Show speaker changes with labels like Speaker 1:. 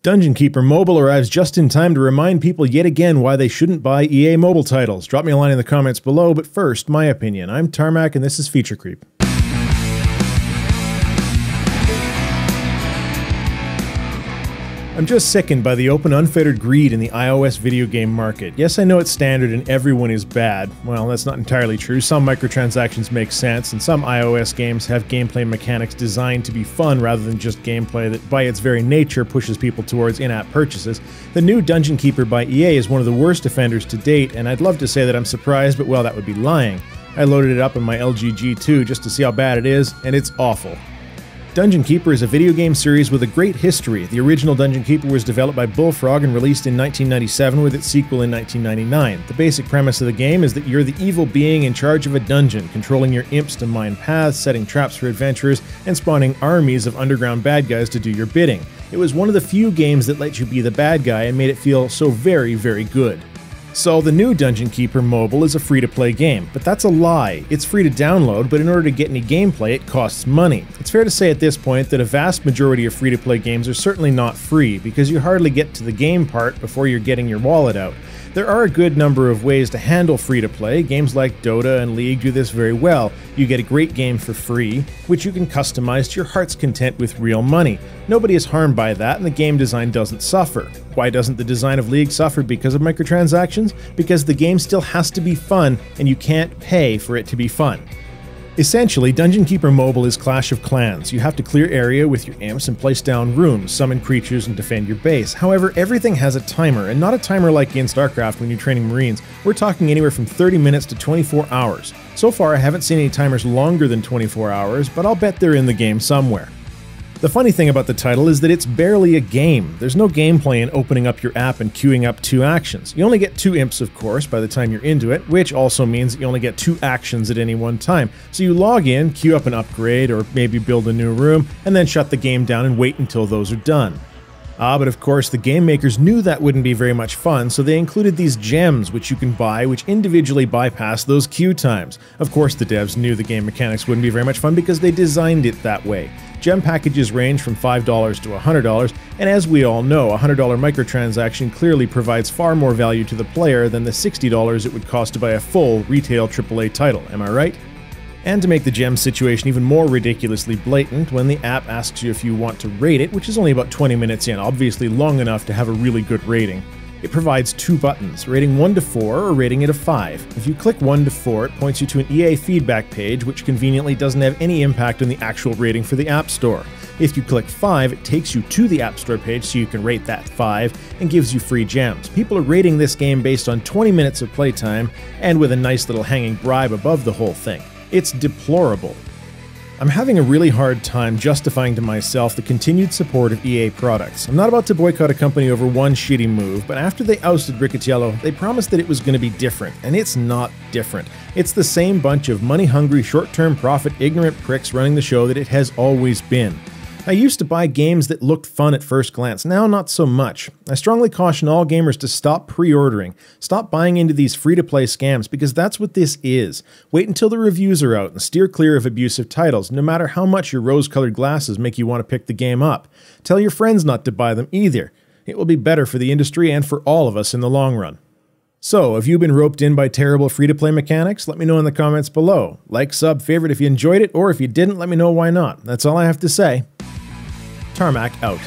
Speaker 1: Dungeon Keeper Mobile arrives just in time to remind people yet again why they shouldn't buy EA mobile titles. Drop me a line in the comments below, but first, my opinion. I'm Tarmack and this is Feature Creep. I'm just sickened by the open, unfettered greed in the iOS video game market. Yes, I know it's standard and everyone is bad. Well, that's not entirely true. Some microtransactions make sense, and some iOS games have gameplay mechanics designed to be fun rather than just gameplay that by its very nature pushes people towards in-app purchases. The new Dungeon Keeper by EA is one of the worst offenders to date, and I'd love to say that I'm surprised, but well, that would be lying. I loaded it up in my LG G2 just to see how bad it is, and it's awful. Dungeon Keeper is a video game series with a great history. The original Dungeon Keeper was developed by Bullfrog and released in 1997 with its sequel in 1999. The basic premise of the game is that you're the evil being in charge of a dungeon, controlling your imps to mine paths, setting traps for adventurers, and spawning armies of underground bad guys to do your bidding. It was one of the few games that let you be the bad guy and made it feel so very, very good. So, the new Dungeon Keeper Mobile is a free-to-play game, but that's a lie. It's free to download, but in order to get any gameplay, it costs money. It's fair to say at this point that a vast majority of free-to-play games are certainly not free, because you hardly get to the game part before you're getting your wallet out. There are a good number of ways to handle free-to-play. Games like Dota and League do this very well. You get a great game for free, which you can customize to your heart's content with real money. Nobody is harmed by that, and the game design doesn't suffer. Why doesn't the design of League suffer because of microtransactions? Because the game still has to be fun, and you can't pay for it to be fun. Essentially, Dungeon Keeper Mobile is Clash of Clans. You have to clear area with your imps and place down rooms, summon creatures, and defend your base. However, everything has a timer, and not a timer like in StarCraft when you're training Marines. We're talking anywhere from 30 minutes to 24 hours. So far, I haven't seen any timers longer than 24 hours, but I'll bet they're in the game somewhere. The funny thing about the title is that it's barely a game. There's no gameplay in opening up your app and queuing up 2 actions. You only get 2 imps, of course, by the time you're into it, which also means that you only get 2 actions at any one time. So you log in, queue up an upgrade, or maybe build a new room, and then shut the game down and wait until those are done. But of course, the game makers knew that wouldn't be very much fun, so they included these gems which you can buy, which individually bypass those queue times. Of course, the devs knew the game mechanics wouldn't be very much fun because they designed it that way. Gem packages range from $5 to $100, and as we all know, a $100 microtransaction clearly provides far more value to the player than the $60 it would cost to buy a full retail AAA title, am I right? And to make the gem situation even more ridiculously blatant, when the app asks you if you want to rate it, which is only about 20 minutes in, obviously long enough to have a really good rating, it provides 2 buttons, rating 1 to 4 or rating it a 5. If you click 1 to 4, it points you to an EA feedback page, which conveniently doesn't have any impact on the actual rating for the App Store. If you click 5, it takes you to the App Store page so you can rate that 5 and gives you free gems. People are rating this game based on 20 minutes of playtime and with a nice little hanging bribe above the whole thing. It's deplorable. I'm having a really hard time justifying to myself the continued support of EA products. I'm not about to boycott a company over one shitty move, but after they ousted Riccitiello, they promised that it was going to be different, and it's not different. It's the same bunch of money-hungry, short-term profit, ignorant pricks running the show that it has always been. I used to buy games that looked fun at first glance, now not so much. I strongly caution all gamers to stop pre-ordering. Stop buying into these free-to-play scams, because that's what this is. Wait until the reviews are out and steer clear of abusive titles, no matter how much your rose-colored glasses make you want to pick the game up. Tell your friends not to buy them either. It will be better for the industry and for all of us in the long run. So, have you been roped in by terrible free-to-play mechanics? Let me know in the comments below. Like, sub, favorite if you enjoyed it, or if you didn't, let me know why not. That's all I have to say. Tarmack out.